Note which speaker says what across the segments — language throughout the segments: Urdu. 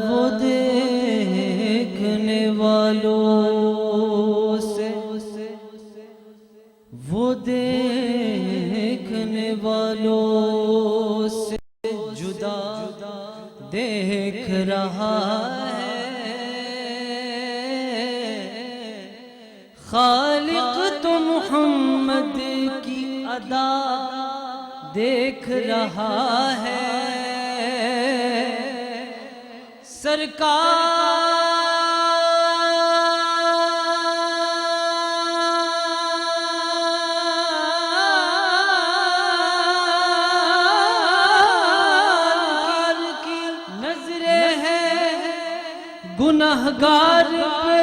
Speaker 1: وہ دیکھنے والوں سے، وہ دیکھنے والوں سے جدا دیکھ رہا ہے، خالق تو محمد کی ادا دیکھ رہا ہے، سرکار کی نظریں ہیں گنہگار پہ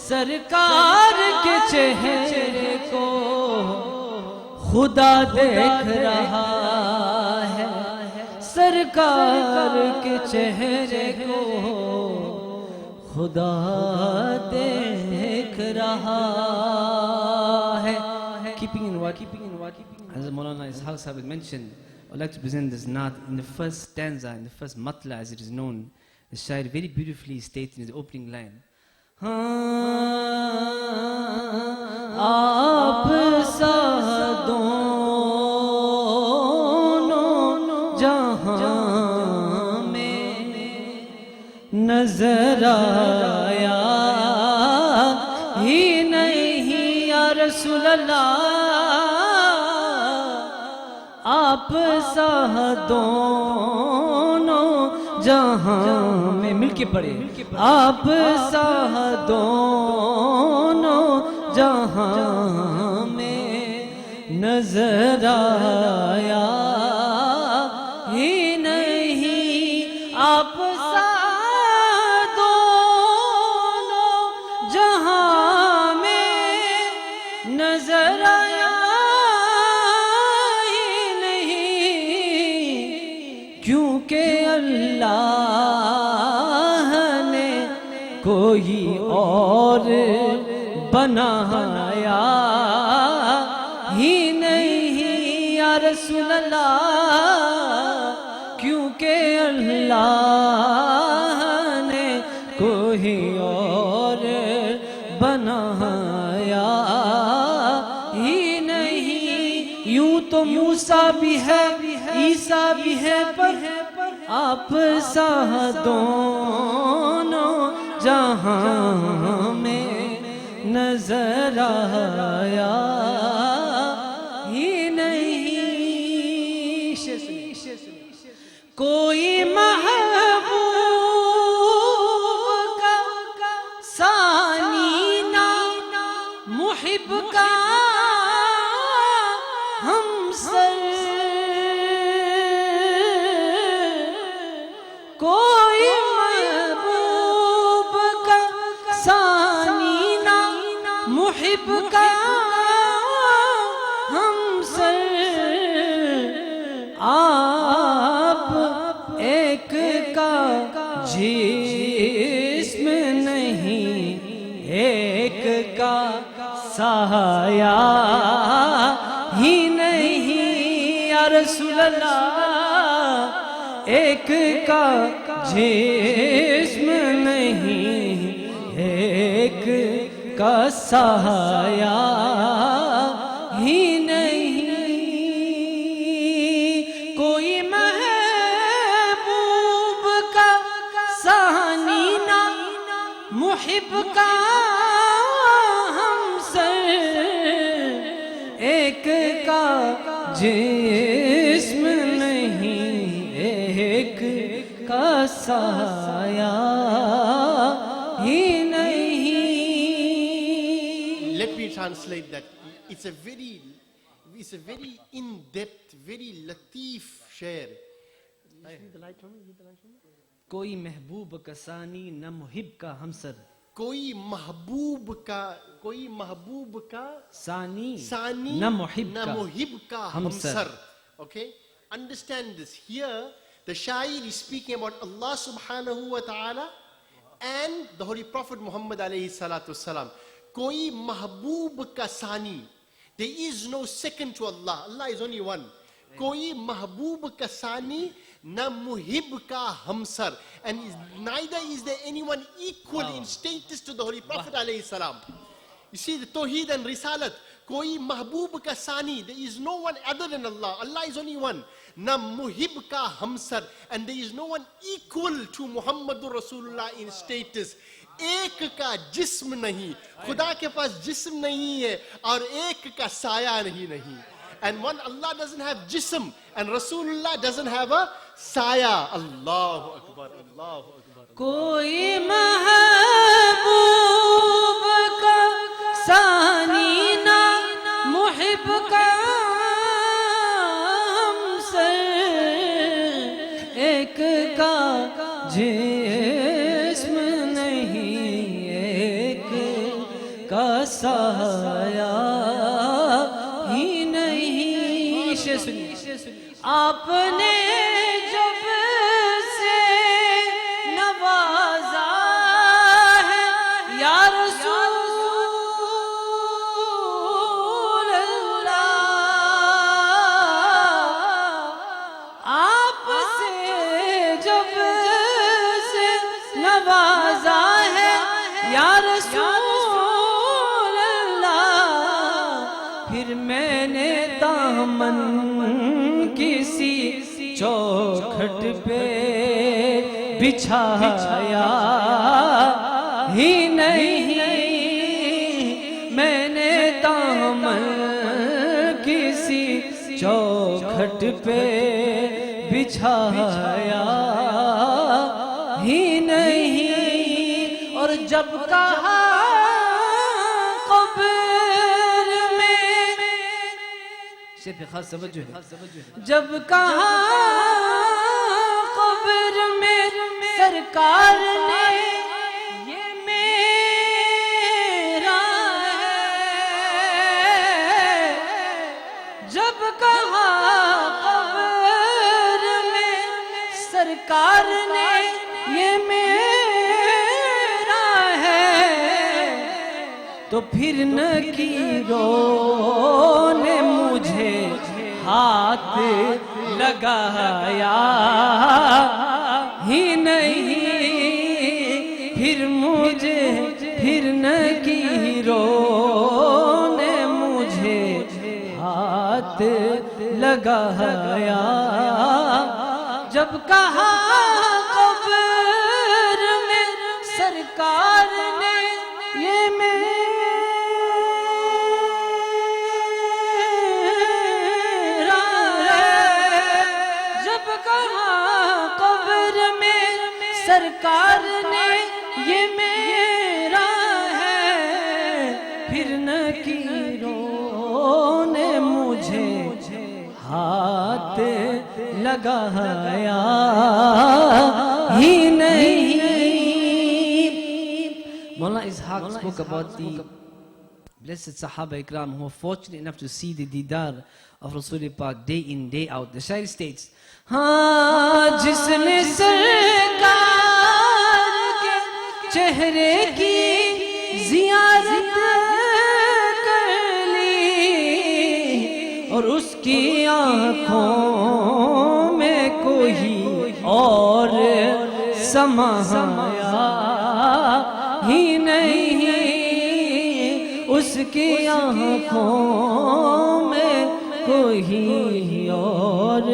Speaker 1: سرکار کے چہرے کو خدا دیکھ رہا ہے، سرکار کے چہرے کو خدا دیکھ رہا ہے. Keeping in what as Maulana Ishaq Sahib mentioned, I would like to present this naat in the first stanza, in the first matla as it is known. The shair very beautifully states in his opening line, آپ سا دونوں جہاں میں نظر آیا ہی نہیں یا رسول اللہ، آپ سا دونوں جہاں میں، مل کے پڑھے، آپ سا دونوں جہاں میں نظر آیا ہی نہیں، آپ سا دونوں جہاں میں نظر آیا ہی نہیں، کیونکہ اللہ نے کوئی اور بنایا ہی نہیں یا رسول اللہ، کیونکہ اللہ نے کوئی اور بنایا ہی نہیں. یوں تو موسیٰ بھی ہے عیسیٰ بھی ہے، پر آپ سا دونوں جہاں میں نظر آیا ہی نہیں. کوئی محبوب کا ثانی نہ محب کا ہمسر، کوئی محبوب کا ثانی نہ محب کا ہمسر، آپ ایک کا جسم نہیں ایک کا سایہ ہی نہیں یا رسول اللہ، ایک کا جسم نہیں ایک کا سایہ ہی نہیں، کوئی محبوب کا ثانی نہ محب کا ہمسر، ایک کا جسم نہیں ایک کا سایہ ہی نہیں.
Speaker 2: Let me translate that. It's a very in-depth, very lateef shair.
Speaker 1: کوئی محبوب کا ثانی نہ محب کا ہمسر،
Speaker 2: کوئی محبوب کا
Speaker 1: ثانی
Speaker 2: ثانی
Speaker 1: نہ محب
Speaker 2: کا ہمسر. Okay? Understand this. Here, the shair is speaking about Allah subhanahu wa ta'ala and the Holy Prophet Muhammad alayhi salatu wasalam. koi mahboob ka sani. There is no second to Allah. Allah is only one. Koi mahboob ka sani, na muhib ka hamsar. And neither is there anyone equal in status to the Holy Prophet alayhi salam. You see the Tawheed and Risalat. Koi mahboob ka sani. There is no one other than Allah. Allah is only one. Na muhib ka hamsar. And there is no one equal to Muhammadur Rasulullah in status. ایک کا جسم نہیں, خدا کے پاس جسم نہیں ہے اور ایک کا سایہ نہیں. And one, Allah doesn't have jism and Rasulullah doesn't have a saya. Allahu Akbar, Allahu Akbar.
Speaker 1: کوئی محبوب کا ثانی نہ محب کا ہمسر, ایک کا جسم نہیں ایک کا سایہ ہی نہیں. آپ نے جب سے نوازا ہے یا رسول اللہ, آپ سے جب سے نوازا ہے یا رسول اللہ, پھر میں نے دامن کسی چوکھٹ پہ بچھایا ہی نہیں, میں نے دامن کسی چوکھٹ پہ بچھایا ہی نہیں. اور جب کہا قبر میں, شیخ خاص توجہ ہے, جب کہا قبر میں سرکار نے یہ میرا ہے, جب کہا قبر میں سرکار نے یہ میرا ہے, تو پھر نکیروں نے مجھے ہاتھ لگایا ہی نہیں, پھر نکیروں نے مجھے ہاتھ لگایا. جب کہا قبر میں سرکار نے یہ میرا ہے, جب کہا قبر میں سرکار نے یہ میرا ہے, پھر نکیروں نے مجھے ہاتھ لگایا ہی نہیں. Maulana Ishaq spoke about the blessed Sahaba Ikram who were fortunate enough to see the Didar of Rasul Pak day in, day out. The Shairi states, ہاں جس نے سرکار کے چہرے کی زیارت کر لی اور اس کی آنکھوں میں کوئی اور سمایا ہی نہیں, اس کی آنکھوں میں کوئی اور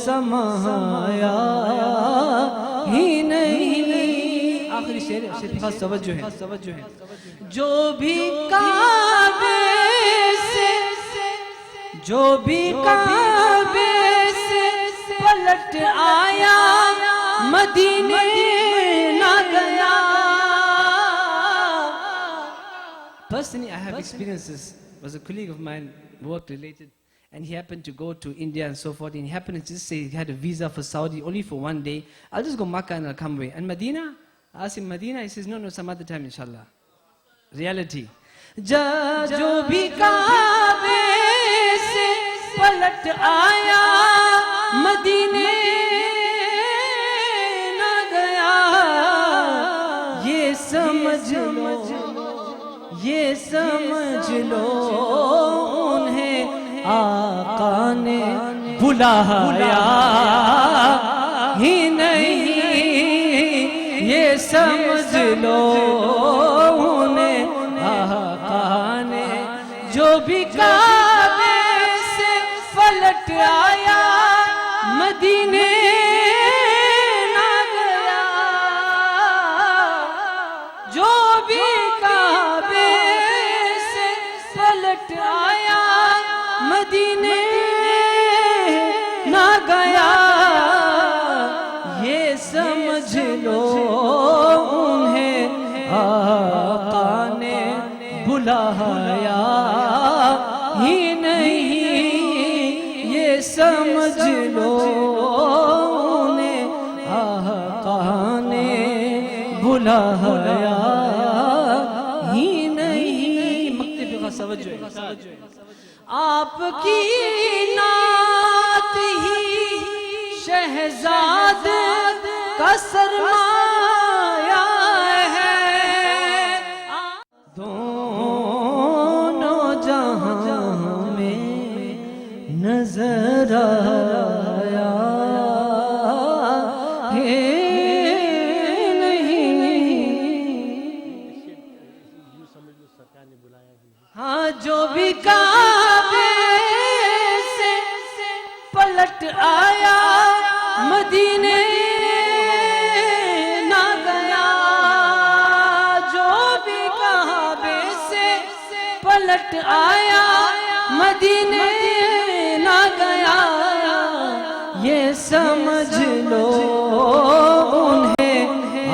Speaker 1: سمایا ہی نہیں. آخری شعر خاص توجہ ہے, جو بھی کعبے سے پلٹ آیا مدینے نہ گیا. Personally, I have experiences. Was a colleague of mine, work related, and he happened to go to India and so forth, and he happened to just say he had a visa for Saudi only for one day. I'll just go Makkah and I'll come away. And Medina? I asked him, Medina? He says, no, some other time, inshallah. Reality. جو بھی کعبے سے پلٹ آیا مدینے نہ گیا, یہ سمجھ لو یہ سمجھ لو انہیں آقا نے بلایا ہی نہیں، یہ سمجھ لو انہیں آقا نے جو بھی کعبے سے پلٹ آیا مدینے نہ گیا، جو بھی کعبے سے پلٹ آیا مدینے نہ گیا، یہ سمجھ لو انہیں آقا نے بلایا ہی نہیں، یہ سمجھ لو انہیں آقا نے بلایا ہی نہیں۔ مکتب کا سوجھ آپ کی نعت ہی شہزاد کا سرمایہ ہے، دونوں جہاں میں نظر آیا ہے ہاں، جو بھی کعبے سے پلٹ آیا مدینے نہ گیا، جو بھی کعبے سے پلٹ آیا مدینے نہ گیا، یہ سمجھ لو انہیں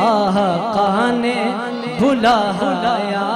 Speaker 1: آقا نے بلایا